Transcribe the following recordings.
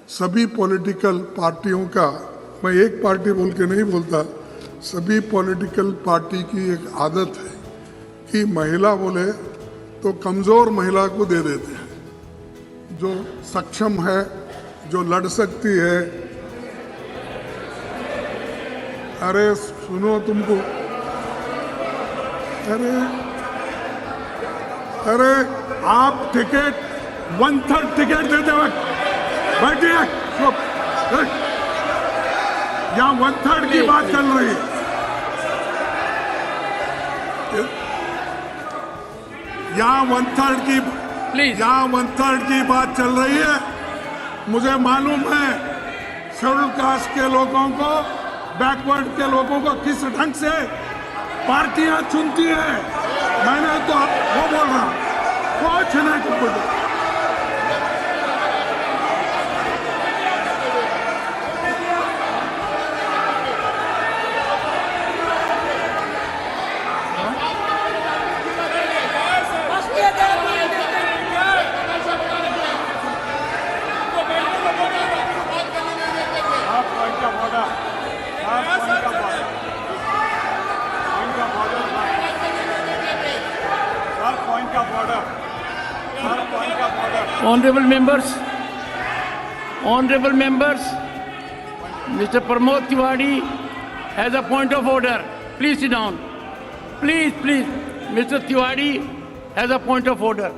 सभी पॉलिटिकल पार्टियों का, मैं एक पार्टी बोल के नहीं बोलता, सभी पॉलिटिकल पार्टी की एक आदत है कि महिला बोले तो कमज़ोर महिला को दे देते हैं, जो सक्षम है, जो लड़ सकती है। अरे सुनो, तुमको अरे आप टिकट 1/3 टिकट देते वक्त बैठिए, यहाँ 1/3 की बात चल रही है। यहाँ 1/3 की बात चल रही है। मुझे मालूम है शेड्यूल कास्ट के लोगों को, बैकवर्ड के लोगों को किस ढंग से पार्टियां चुनती है। मैंने तो वो बोल रहा हूं, कुछ नहीं कुछ। Honorable members, Mr. Pramod Tiwari has a point of order. Please sit down. Please. Mr. Tiwari has a point of order.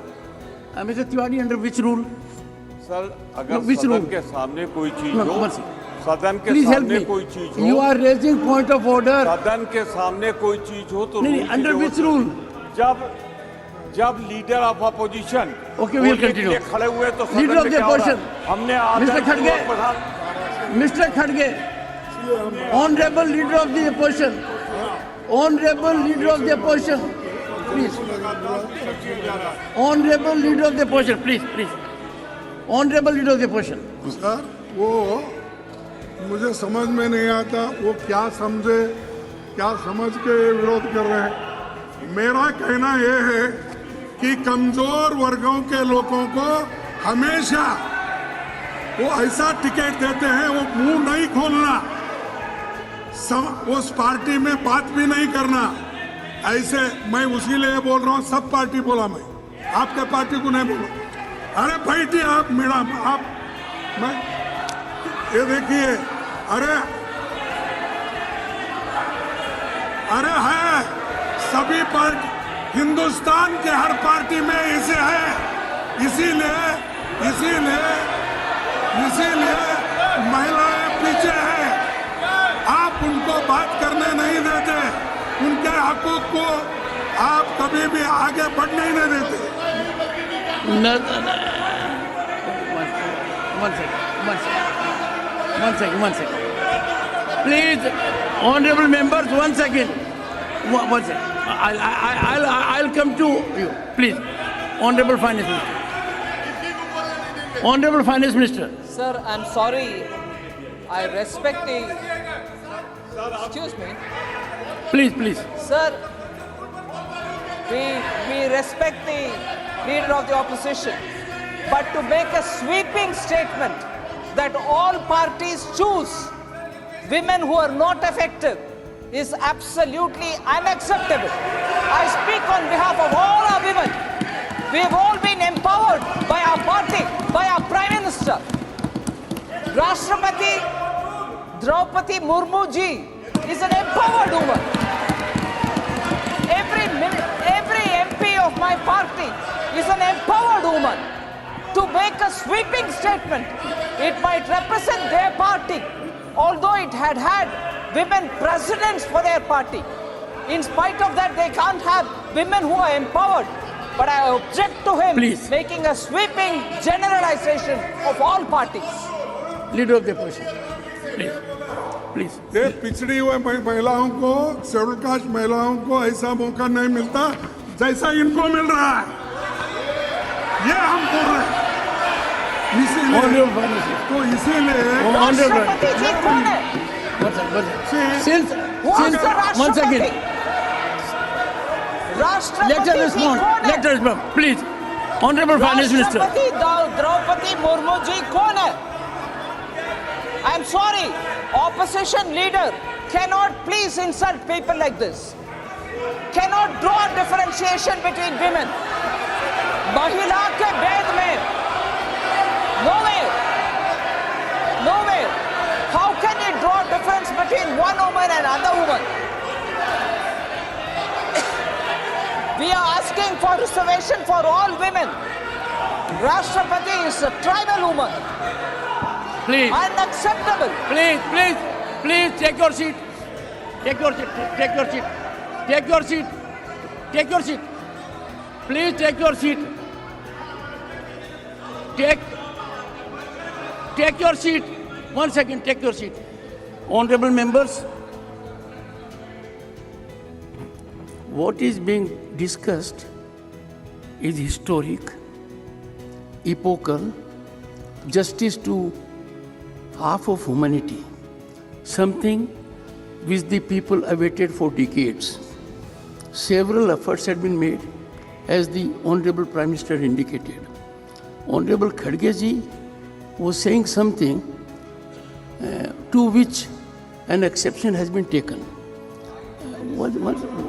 Mr. Tiwari, under which rule? Sir, अगर सदन के सामने कोई चीज हो, सदन के सामने कोई चीज हो, You are raising point of order. सदन के सामने कोई चीज हो तो नहीं, under which rule? जब leader of opposition Okay, we'll continue. खड़े हुए तो Leader of the opposition. हमने Mr. Khadge, Honorable Leader of the Opposition, Honorable Leader of the Opposition, please. Honorable Leader of the Opposition, please. Honorable Leader of the Opposition. Sir, वो मुझे समझ में नहीं आता, वो क्या समझ के विरोध कर रहे हैं। मेरा कहना यह है कि कमजोर वर्गों के लोगों को हमेशा वो ऐसा टिकट देते हैं, वो मुंह नहीं खोलना, उस पार्टी में बात भी नहीं करना। ऐसे मैं उसी लिए बोल रहा हूँ, सब पार्टी बोला, मैं आपके पार्टी को नहीं बोला। अरे बैठिए आप मैडम, मैं ये देखिए, अरे है सभी पार्टी, हिंदुस्तान के हर पार्टी में इसे है, इसीलिए महिलाएं पीछे है। आप उनको बात करने नहीं देते, उनके हकूक को आप कभी भी आगे बढ़ने ही नहीं देते। One second. Please, honorable members, 1 second. 1 second. I'll come to you. Please, Honorable Finance Minister. Honorable Finance Minister. Sir, I'm sorry. I respect the... Excuse me. Please. Sir, we respect the leader of the opposition. But to make a sweeping statement that all parties choose women who are not effective is absolutely unacceptable. I speak on behalf of all our women. We have all been empowered by our party, by our Prime Minister. Rashtrapati Draupadi Murmu ji is an empowered woman. Every MP of my party is an empowered woman. To make a sweeping statement, it might represent their party, although it had women presidents for their party. In spite of that, they can't have women who are empowered. But I object to him making a sweeping generalization of all parties. Leader of the opposition, please. ये पिछड़ी हुए महिलाओं को, schedule caste महिलाओं को ऐसा मौका नहीं मिलता जैसा इनको मिल रहा है। ये हम बोल रहे हैं। इसीलिए राष्ट्रपति जी कौन है? Once again. राष्ट्रपति Let her respond. Please. Honorable Finance Minister. राष्ट्रपति द्रौपदी मुर्मू जी कौन है? I'm sorry, opposition leader cannot please insult people like this. Cannot draw differentiation between women. महिला के भेद में nowhere. How can you draw difference between one woman and another woman? We are asking for reservation for all women. Rashtrapati is a tribal woman. Please. Unacceptable. Please, take your seat. Take your seat. Please take your seat. Take your seat. 1 second, take your seat. Honorable members, what is being discussed is historic, epochal, justice to half of humanity, something which the people awaited for decades. Several efforts had been made, as the Honorable Prime Minister indicated. Honorable Khadge ji was saying something to which an exception has been taken. One second.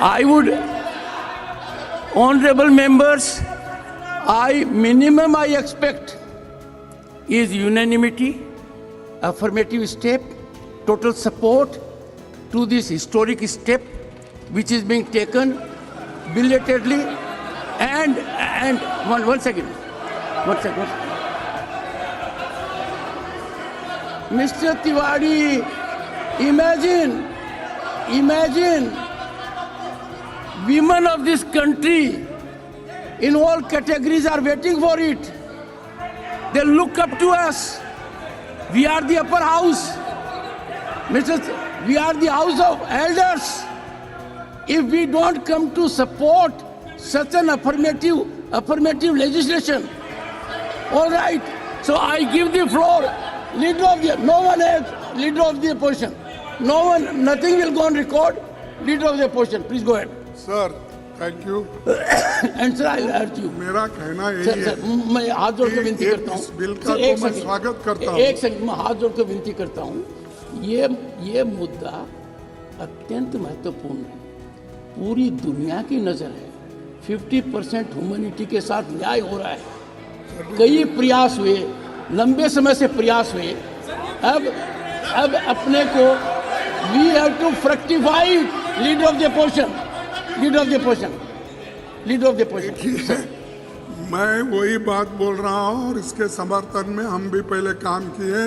I would, honorable members, minimum I expect is unanimity, affirmative step, total support to this historic step which is being taken belatedly and one second. Mr. Tiwari, imagine women of this country in all categories are waiting for it. They look up to us. We are the upper house. We are the house of elders. If we don't come to support such an affirmative legislation, all right. So I give the floor. No one else. Leader of the opposition. Nothing will go on record. Leader of the opposition. Please go ahead. Sir, thank you. And sir, I'll urge you. मेरा कहना यही है मैं हाथ जोड़ के विनती करता हूँ। इस बिल का तो मैं स्वागत करता हूँ। एक सेकंड, मैं हाथ जोड़ के विनती करता हूँ। ये मुद्दा अत्यंत महत्वपूर्ण है। पूरी दुनिया की नजर है। 50% ह्यूमैनिटी के साथ न्याय हो रहा है। कई प्रयास हुए, लंबे समय से प्रयास हुए। अब अपने को we have to fructify leader of the opposition. मैं वही बात बोल रहा हूँ और इसके समर्थन में हम भी पहले काम किए।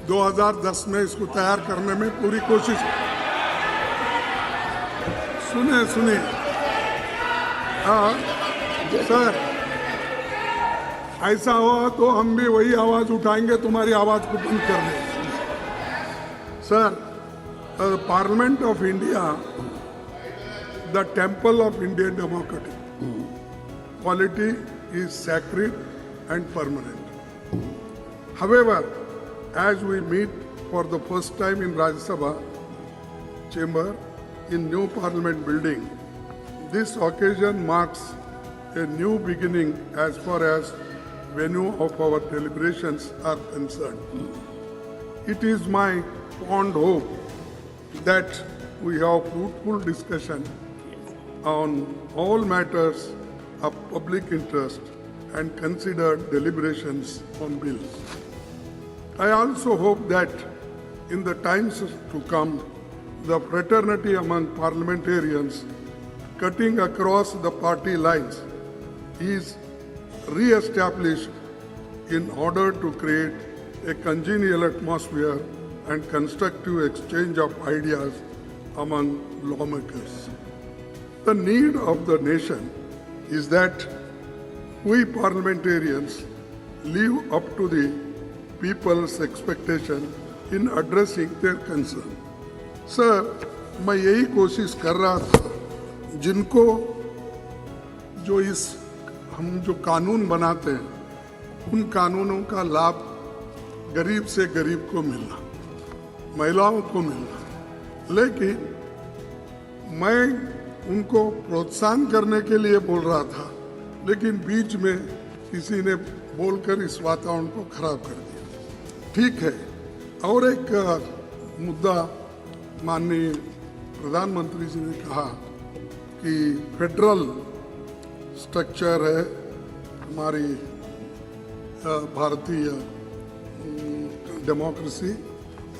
2010 में इसको तैयार करने में पूरी कोशिश। सुनिए सर, ऐसा हुआ तो हम भी वही आवाज उठाएंगे, तुम्हारी आवाज को बंद कर देंगे। Sir, parliament of India, the temple of Indian democracy. Quality is sacred and permanent. However, as we meet for the first time in Rajya Sabha chamber in new parliament building, this occasion marks a new beginning as far as venue of our deliberations are concerned. It is my fond hope that we have fruitful discussion on all matters of public interest and considered deliberations on bills. I also hope that in the times to come, the fraternity among parliamentarians cutting across the party lines is re-established in order to create a congenial atmosphere and constructive exchange of ideas among lawmakers. The need of the nation is that we parliamentarians live up to the people's expectation in addressing their concern. Sir, मैं यही कोशिश कर रहा था जिनको हम जो कानून बनाते हैं उन कानूनों का लाभ गरीब से गरीब को मिलना, महिलाओं को मिलना, लेकिन मैं उनको प्रोत्साहन करने के लिए बोल रहा था, लेकिन बीच में किसी ने बोलकर इस वातावरण को खराब कर दिया। ठीक है, और एक मुद्दा माननीय प्रधानमंत्री जी ने कहा कि फेडरल स्ट्रक्चर है हमारी भारतीय डेमोक्रेसी,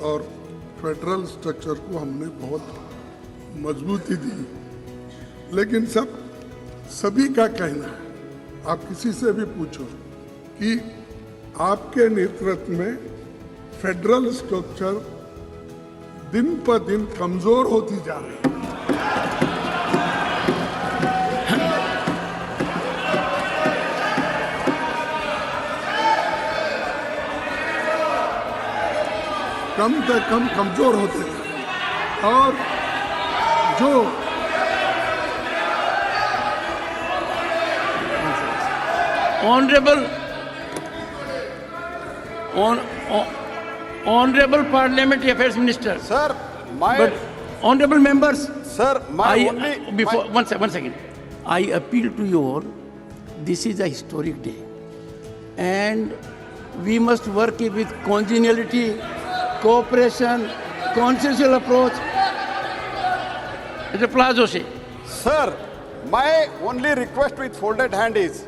और फेडरल स्ट्रक्चर को हमने बहुत मजबूती दी। लेकिन सभी का कहना है, आप किसी से भी पूछो कि आपके नेतृत्व में फेडरल स्ट्रक्चर दिन पर दिन कमजोर होती जा रही है। कम से कम कमजोर होते हैं, और जो Honorable Parliamentary Affairs Minister. Sir, my But honorable members, sir, my only before my, one second, I appeal to you all. This is a historic day, and we must work it with congeniality, cooperation, consensual approach. Mr. Plazosi. Sir, my only request with folded hand is,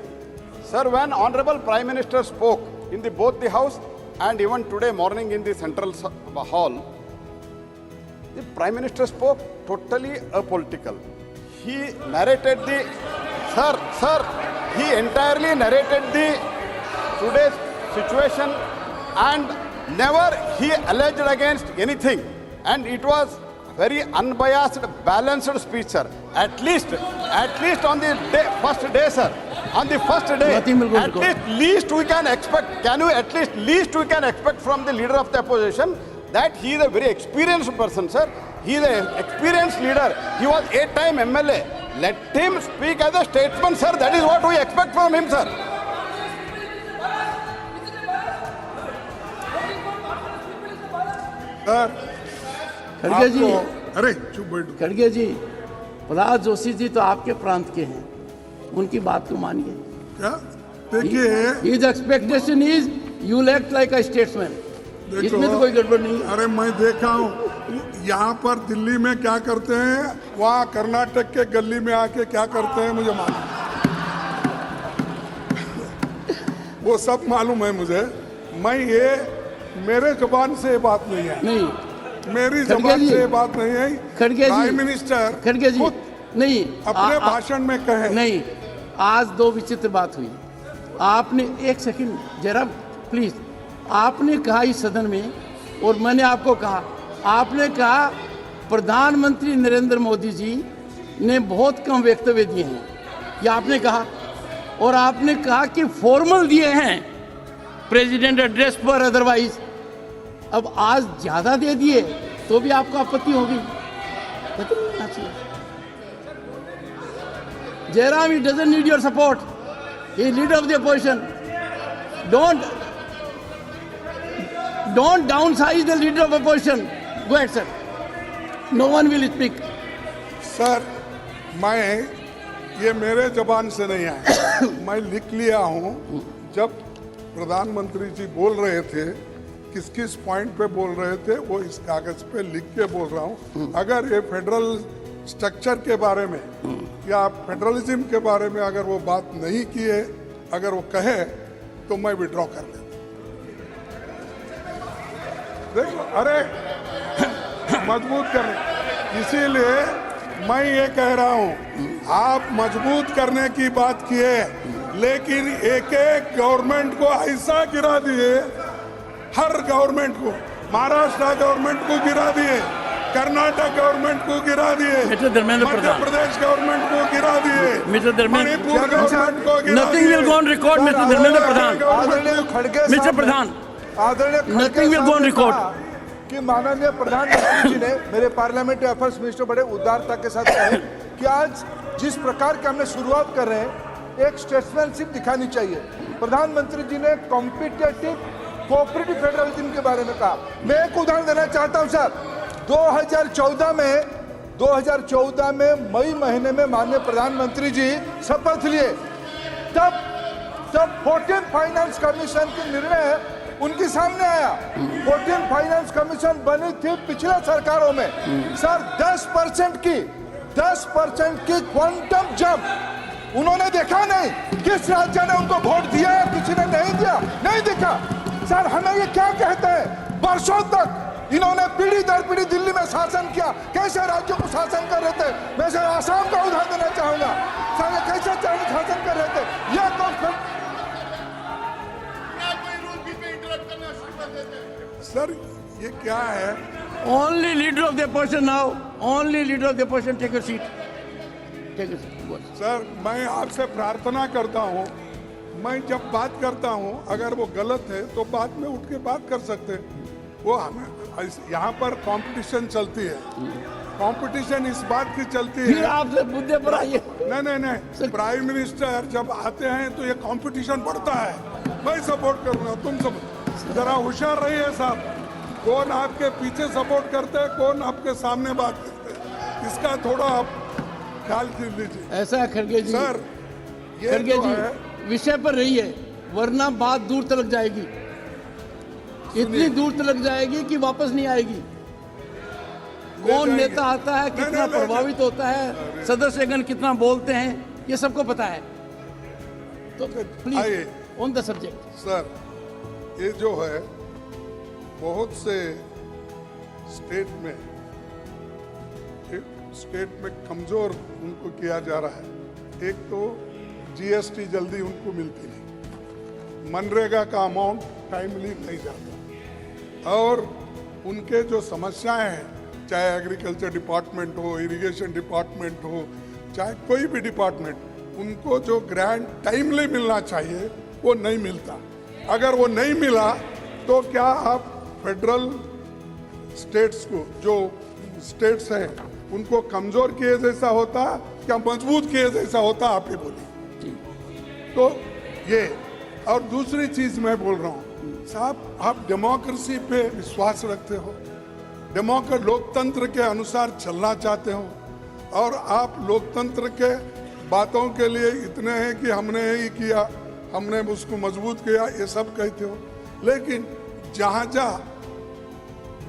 sir, when Honorable Prime Minister spoke in both the House and even today morning in the Central Hall, the Prime Minister spoke totally apolitical. He narrated the, he entirely narrated the today's situation and never he alleged against anything. And it was very unbiased, balanced speech, sir. At least on the first day, sir. On the first day, at least we can expect. Can you at least we can expect from the leader of the opposition that he is a very experienced person, sir. He is an experienced leader. He was 8-time MLA. Let him speak as a statesman, sir. That is what we expect from him, sir. खड़गे जी, अरे चुप बैठो। खड़गे जी, प्रहलाद जोशी जी तो आपके प्रांत के हैं, उनकी बात को मानिए। क्या देखिए, His expectation is you will act like a statesman. इसमें तो कोई गड़बड़ नहीं है। अरे मैं देखा हूँ यहाँ पर दिल्ली में क्या करते हैं, वहाँ कर्नाटक के गली में आके क्या करते हैं मुझे मालूम, वो सब मालूम है मुझे। मैं ये मेरे जुबान से ये बात नहीं है, नहीं मेरी जुबान से ये बात नहीं है। खड़गे जी, प्राइम मिनिस्टर खड़गे जी, नहीं अपने भाषण में कहे नहीं। आज दो विचित्र बात हुई। आपने एक सेकंड जरा प्लीज, आपने कहा इस सदन में, और मैंने आपको कहा, आपने कहा प्रधानमंत्री नरेंद्र मोदी जी ने बहुत कम वक्तव्य दिए हैं, ये आपने कहा, और आपने कहा कि फॉर्मल दिए हैं प्रेसिडेंट एड्रेस पर, अदरवाइज। अब आज ज्यादा दे दिए तो भी आपको आपत्ति होगी। Jairam, he doesn't need your support. He is leader of the opposition. Don't downsize the leader of opposition. Go ahead, sir. No one will speak. Sir, मैं ये मेरे जबान से नहीं आया, मैं लिख लिया हूँ। जब प्रधानमंत्री जी बोल रहे थे, किस किस पॉइंट पे बोल रहे थे, वो इस कागज पे लिख के बोल रहा हूँ। अगर ये फेडरल स्ट्रक्चर के बारे में या फेडरलिज्म के बारे में अगर वो बात नहीं की है, अगर वो कहे, तो मैं विड्रॉ कर लेता। देखो, अरे मजबूत करने, इसीलिए मैं ये कह रहा हूँ, आप मजबूत करने की बात किए, लेकिन एक एक गवर्नमेंट को ऐसा गिरा दिए, हर गवर्नमेंट को, महाराष्ट्र गवर्नमेंट को गिरा दिए, कर्नाटक गवर्नमेंट को गिरा दिए, मध्य प्रदेश गवर्नमेंट को गिरा दिए, मणिपुर गवर्नमेंट को गिरा दिए। Nothing will go on record, Mr. Dharmendra Pradhan. Mr. Pradhan, nothing will go on record. कि माननीय प्रधानमंत्री जी ने मेरे पार्लियामेंट्री अफेयर्स मिनिस्टर बड़े उदारता के साथ कहे कि आज जिस प्रकार के हमने शुरुआत कर रहे हैं, एक स्टेट्समैनशिप दिखानी चाहिए। प्रधानमंत्री जी ने कॉम्पिटिटिव कोऑपरेटिव फेडरलिज्म के बारे में कहा। मैं एक उदाहरण देना चाहता हूं सर। 2014 में मई महीने में माननीय प्रधानमंत्री जी शपथ लिए, तब जब 14 फाइनेंस कमीशन की निर्णय उनके सामने आया, 14 फाइनेंस कमीशन बनी थी पिछले सरकारों में, सर 10% की क्वांटम जंप उन्होंने देखा नहीं। किस राज्य ने उनको वोट दिया है, किसी ने नहीं दिया, नहीं देखा। सर हमें ये क्या कहते हैं, वर्षों तक इन्होंने पीढ़ी दर पीढ़ी दिल्ली में शासन किया, कैसे राज्यों को शासन कर रहे थे। मैं सर आसाम का उदाहरण देना चाहूंगा, सर ये कैसे शासन कर रहे थे। यह सर ये क्या है? Only leader of the opposition now. Only leader of the opposition. Take a seat. Take a seat. Go ahead. Sir मैं आपसे प्रार्थना करता हूँ, मैं जब बात करता हूँ अगर वो गलत है तो बाद में उठ के बात कर सकते हैं। वो हमें यहाँ पर कंपटीशन चलती है, कंपटीशन इस बात की चलती फिर है। आपसे मुद्दे पर आइए। नहीं, प्राइम मिनिस्टर जब आते हैं तो ये कंपटीशन बढ़ता है। मैं सपोर्ट करूंगा, तुम सब जरा होशियार रहिए साहब, कौन आपके पीछे सपोर्ट करते हैं, कौन आपके सामने बात करते हैं, इसका थोड़ा आप ख्याल कर लीजिए। ऐसा है खड़गे जी, सर ये खड़गे जो जी है, विषय पर रहिए, वरना बात दूर तक जाएगी, इतनी दूर तक जाएगी कि वापस नहीं आएगी। कौन जाएंगे। नेता आता है, नहीं, कितना ले प्रभावित होता है, सदस्यगण कितना बोलते हैं, ये सबको पता है। तो प्लीज आइए। On the subject. सर ये जो है बहुत से स्टेट में कमजोर उनको किया जा रहा है। एक तो जीएसटी जल्दी उनको मिलती नहीं, मनरेगा का अमाउंट टाइमली नहीं जाता, और उनके जो समस्याएं हैं, चाहे एग्रीकल्चर डिपार्टमेंट हो, इरिगेशन डिपार्टमेंट हो, चाहे कोई भी डिपार्टमेंट, उनको जो ग्रांट टाइमली मिलना चाहिए वो नहीं मिलता। अगर वो नहीं मिला तो क्या आप फेडरल स्टेट्स को, जो स्टेट्स हैं उनको कमजोर किए जैसा होता क्या मजबूत किए जैसा होता, आप ही बोलिए। तो ये, और दूसरी चीज मैं बोल रहा हूँ साहब, आप डेमोक्रेसी पे विश्वास रखते हो, लोकतंत्र के अनुसार चलना चाहते हो, और आप लोकतंत्र के बातों के लिए इतने हैं कि हमने ही किया, हमने उसको मजबूत किया, ये सब कहते हो, लेकिन जहाँ जहाँ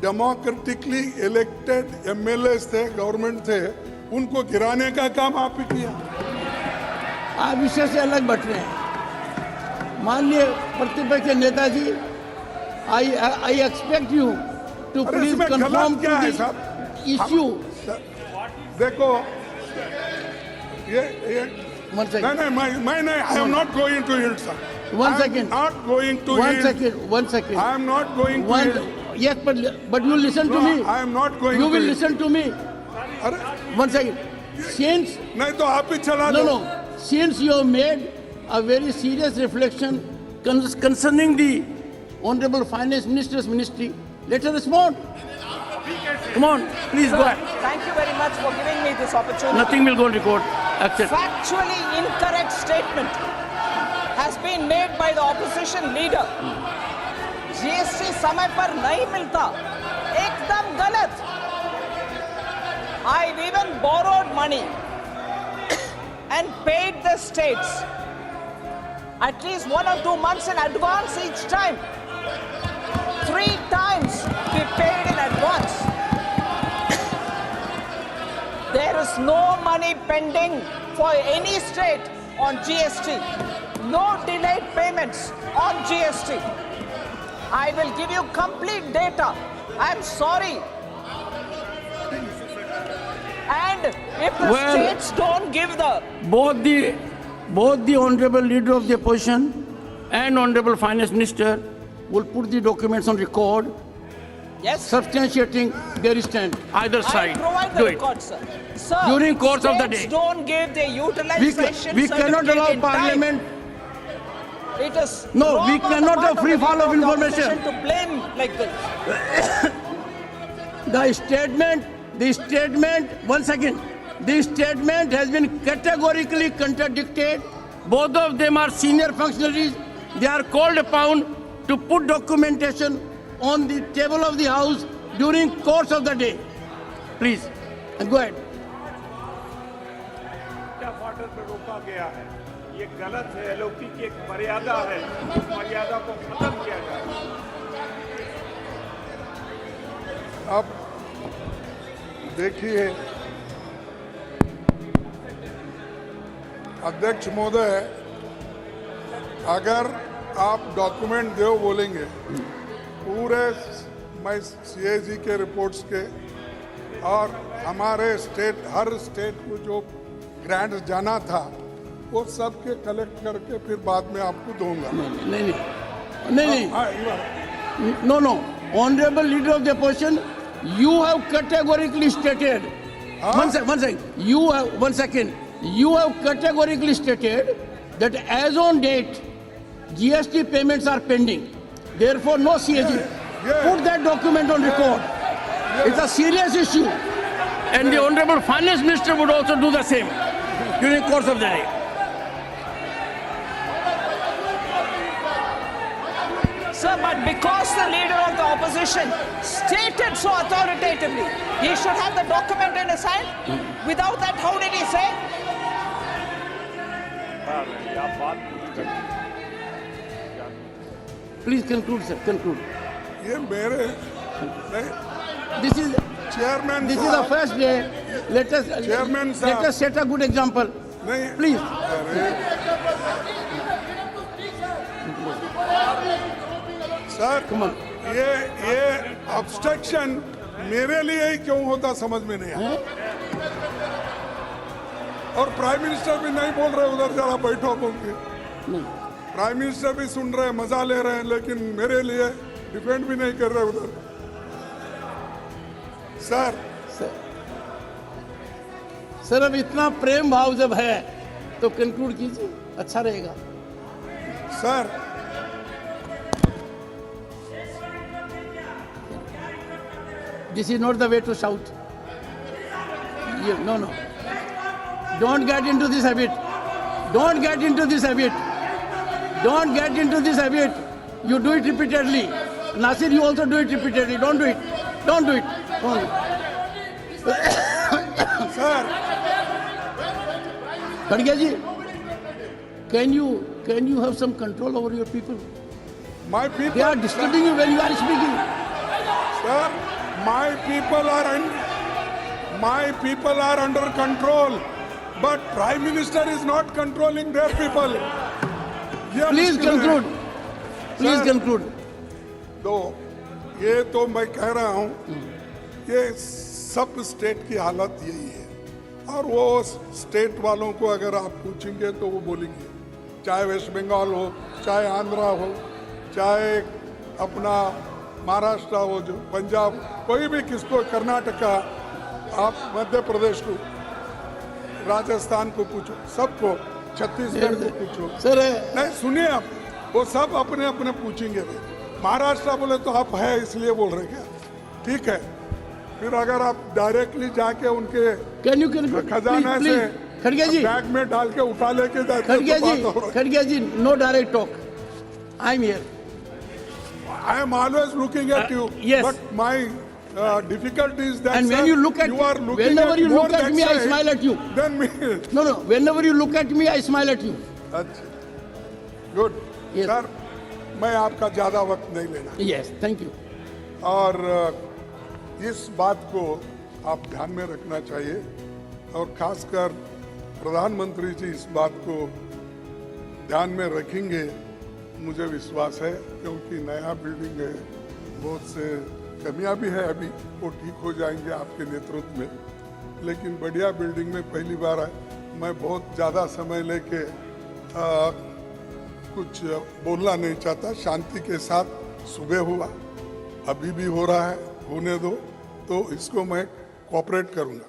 डेमोक्रेटिकली इलेक्टेड एमएलए थे, गवर्नमेंट थे, उनको गिराने का काम आप ही किया। आप विषय से अलग बढ़ रहे हैं। माननीय प्रतिपक्ष के नेताजी, आई एक्सपेक्ट यू टू अरे प्लीज इसमें गलत कंफर्म क्या है टू साहब? इश्यू। देखो ये One second. मैं नहीं, I am not going to hit sir. One second. Not going to One hit. second. One second. I am not going to One. Hit. Yes, but you listen to me. I am not going You to will hit. listen to me. अरे One second. Since नहीं तो आप ही चला no दो। no, since you have made a very serious reflection concerning the Honorable Finance Minister's ministry, let her respond. Come on, please go ahead. Thank you very much for giving me this opportunity. Nothing will go on record. Accept. Factually incorrect statement has been made by the opposition leader. GST समय पर नहीं मिलता, एकदम गलत. I even borrowed money and paid the states at least 1 or 2 months in advance each time. 3 times we paid in advance. There is no money pending for any state on GST. No delayed payments on GST. I will give you complete data. I'm sorry. And if the Well- states don't give the Both the honorable leader of the opposition and honorable finance minister will put the documents on record, yes, substantiating their stand. Either I side. provide Do the it. record, sir. Sir, During course of the states day. don't give their utilization We cannot allow certificate in time. parliament. It is No, wrong we on the cannot part have of free the fall leader of the information. opposition to blame like this. The statement, 1 second. The statement has been categorically contradicted. Both of them are senior functionaries. They are called upon to put documentation on the table of the House during course of the day. Please, go ahead. Border पर रोका गया है, ये गलत है। LOP की एक मर्यादा है, उस मर्यादा को खत्म किया जाए। अब देखिए अध्यक्ष महोदय, अगर आप डॉक्यूमेंट दो बोलेंगे पूरे मैं सीएजी के रिपोर्ट्स के और हमारे स्टेट हर स्टेट को जो ग्रांट जाना था वो सब के कलेक्ट करके फिर बाद में आपको दूंगा। नहीं हाँ, ये बात। no honorable leader of the opposition, you have categorically stated one second you have categorically stated that as on date GST payments are pending, therefore no CAG. Put that document on record. It's a serious issue, and the honorable finance minister would also do the same during the course of the day. Sir, but because the leader of the opposition stated so authoritatively, he should have the document in his hand. Without that, how did he say? आप बात पूछ सकते हैं। Please conclude, sir. Conclude. ये मेरे This is chairman this is the first day. Let Chairman sir. us set a good example. नहीं Please. Sir Come on. ये obstruction मेरे लिए ही क्यों होता समझ में नहीं आया। और प्राइम मिनिस्टर भी नहीं बोल रहे उधर जरा बैठो बोल के। प्राइम मिनिस्टर भी सुन रहे हैं, मजा ले रहे हैं, लेकिन मेरे लिए डिफेंड भी नहीं कर रहे उधर। सर अब इतना प्रेम भाव जब है तो कंक्लूड कीजिए, अच्छा रहेगा। Sir This is not the way to shout. No. Don't get into this habit. Don't get into this habit. Don't get into this habit. You do it repeatedly. Nasir, you also do it repeatedly. Don't do it. Don't do it. Don't. Sir Khadge ji, can you have some control over your people? My They people are disturbing you when you are speaking. Sir my people are under control, but prime minister is not controlling their people. Please conclude. Please Sir. conclude. तो ये तो मैं कह रहा हूँ ये सब state की हालत यही है, और वो स्टेट वालों को अगर आप पूछेंगे तो वो बोलेंगे, चाहे वेस्ट बंगाल हो, चाहे आंध्रा हो, चाहे अपना महाराष्ट्र हो, जो पंजाब, कोई भी, किसको, कर्नाटका, आप मध्य प्रदेश को, राजस्थान को पूछो, सबको, छत्तीसगढ़ को पूछो। Sir, नहीं सुनिए आप, वो सब अपने अपने पूछेंगे भाई। महाराष्ट्र बोले तो आप है इसलिए बोल रहे क्या? ठीक है, फिर अगर आप डायरेक्टली जाके उनके can you conclude? खजाना Please, से please. Khadge ji, बैग में डाल के उठा लेके जाते Khadge तो बात हो ji, Khadge ji, no direct talk. I'm here. I am always looking at you, yes. but my difficulty is that And when sir, you look at you are looking whenever at you more look at that me, I side smile at you. than me. No. Whenever you look at me, I smile at you. अच्छा, good Yes. Sir, मैं आपका ज्यादा वक्त नहीं लेना, Yes, thank you. और इस बात को आप ध्यान में रखना चाहिए, और खासकर प्रधानमंत्री जी इस बात को ध्यान में रखेंगे, मुझे विश्वास है, क्योंकि नया बिल्डिंग है, बहुत से कमियां भी है, अभी वो ठीक हो जाएंगे आपके नेतृत्व में, लेकिन बढ़िया बिल्डिंग में पहली बार है। मैं बहुत ज़्यादा समय लेके कुछ बोलना नहीं चाहता, शांति के साथ सुबह हुआ, अभी भी हो रहा है, होने दो, तो इसको मैं कोऑपरेट करूंगा।